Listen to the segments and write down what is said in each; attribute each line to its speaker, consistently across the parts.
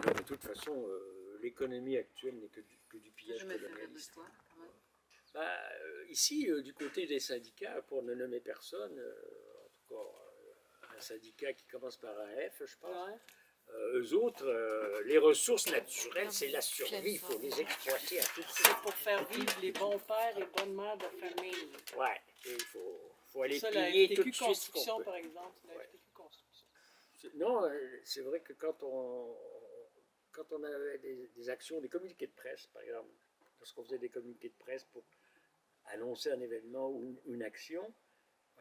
Speaker 1: Ben non, de toute façon, l'économie actuelle n'est que du pillage
Speaker 2: Jamais fait rire de
Speaker 1: colonialiste.
Speaker 2: toi, quand même.
Speaker 1: Bah, ici, du côté des syndicats, pour ne nommer personne, en tout cas un syndicat qui commence par un F, je pense,
Speaker 2: Ouais.
Speaker 1: eux autres, les ressources naturelles, c'est la survie, il faut les exploiter à tout
Speaker 2: C'est
Speaker 1: prix.
Speaker 2: pour faire vivre les bons pères et bonnes mères de famille.
Speaker 1: Ouais, et il faut aller
Speaker 2: Ça, la
Speaker 1: piller tout
Speaker 2: FTQ
Speaker 1: de suite ce qu'on
Speaker 2: Construction,
Speaker 1: peut.
Speaker 2: par exemple. La
Speaker 1: Ouais.
Speaker 2: FTQ Construction.
Speaker 1: Non, c'est vrai que quand on avait des actions, des communiqués de presse, par exemple, lorsqu'on faisait des communiqués de presse pour annoncer un événement ou une action,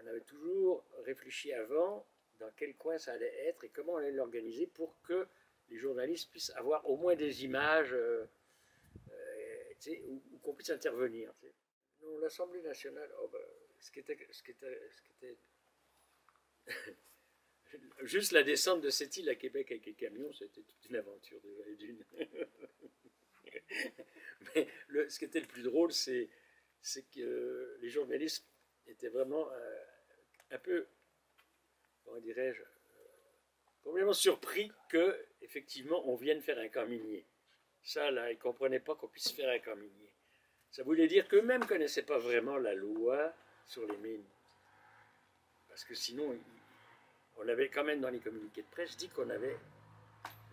Speaker 1: on avait toujours réfléchi avant dans quel coin ça allait être et comment on allait l'organiser pour que les journalistes puissent avoir au moins des images où qu'on puisse intervenir. Non, l'Assemblée nationale, oh ben, ce qui était juste la descente de cette île à Québec avec les camions, c'était toute une aventure déjà et d'une. Mais ce qui était le plus drôle, c'est que les journalistes étaient vraiment un peu, comment dirais-je, complètement surpris que, effectivement, on vienne faire un camp minier. Ça, là, ils ne comprenaient pas qu'on puisse faire un camp minier. Ça voulait dire qu'eux-mêmes ne connaissaient pas vraiment la loi sur les mines. Parce que sinon, on avait quand même dans les communiqués de presse dit qu'on avait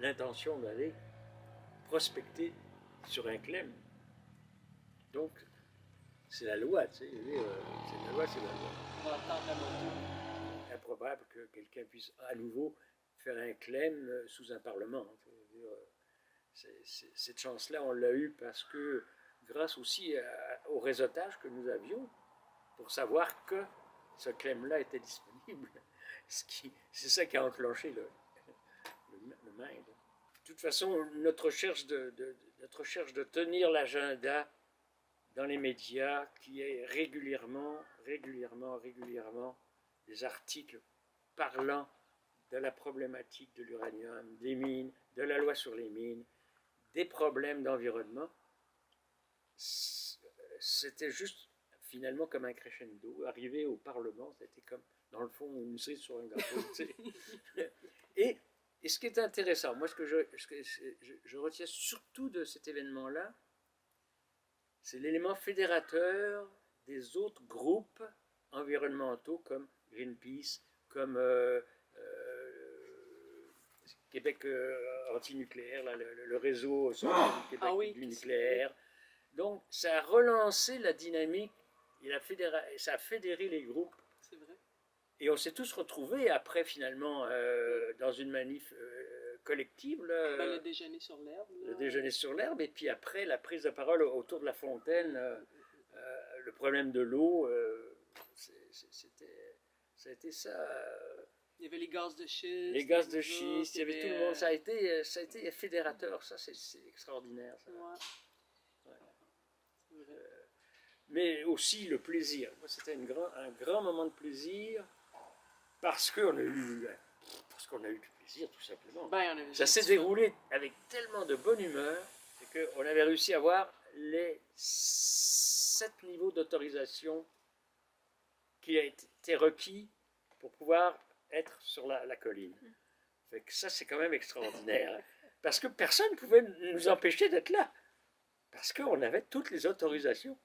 Speaker 1: l'intention d'aller prospecter sur un clem. Donc, c'est la loi, tu sais, c'est la loi, c'est la loi.
Speaker 2: On va attendre la moto.
Speaker 1: Improbable que quelqu'un puisse à nouveau faire un clem sous un parlement. Cette chance-là, on l'a eue parce que, grâce aussi au réseautage que nous avions, pour savoir que ce clem-là était disponible. C'est ça qui a enclenché le mail. De toute façon, notre recherche de tenir l'agenda dans les médias, qui est régulièrement des articles parlant de la problématique de l'uranium, des mines, de la loi sur les mines, des problèmes d'environnement, c'était juste finalement comme un crescendo. Arrivé au Parlement, c'était comme, dans le fond, une cerise sur un gâteau. et ce qui est intéressant, moi ce que je retiens surtout de cet événement-là, c'est l'élément fédérateur des autres groupes environnementaux comme Greenpeace, comme Québec anti-nucléaire, le réseau Québec du nucléaire. Donc ça a relancé la dynamique et ça a fédéré les groupes.
Speaker 2: C'est vrai.
Speaker 1: Et on s'est tous retrouvés après finalement dans une manif collective.
Speaker 2: Le déjeuner sur l'herbe.
Speaker 1: Le déjeuner sur l'herbe, et puis après la prise de parole autour de la fontaine, le problème de l'eau, ça a été ça.
Speaker 2: Il y avait les gaz de schiste.
Speaker 1: Les gaz de schiste, il y avait tout le monde. Ça a été fédérateur, ça c'est extraordinaire. Ça.
Speaker 2: Ouais.
Speaker 1: Ouais. Mais aussi le plaisir. Moi, c'était un grand moment de plaisir parce qu'on a eu du plaisir, tout simplement. Ça s'est déroulé avec tellement de bonne humeur qu'on avait réussi à avoir les 7 niveaux d'autorisation qui a été requis pour pouvoir être sur la colline. Fait que ça, c'est quand même extraordinaire. Parce que personne ne pouvait nous empêcher d'être là. Parce qu'on avait toutes les autorisations.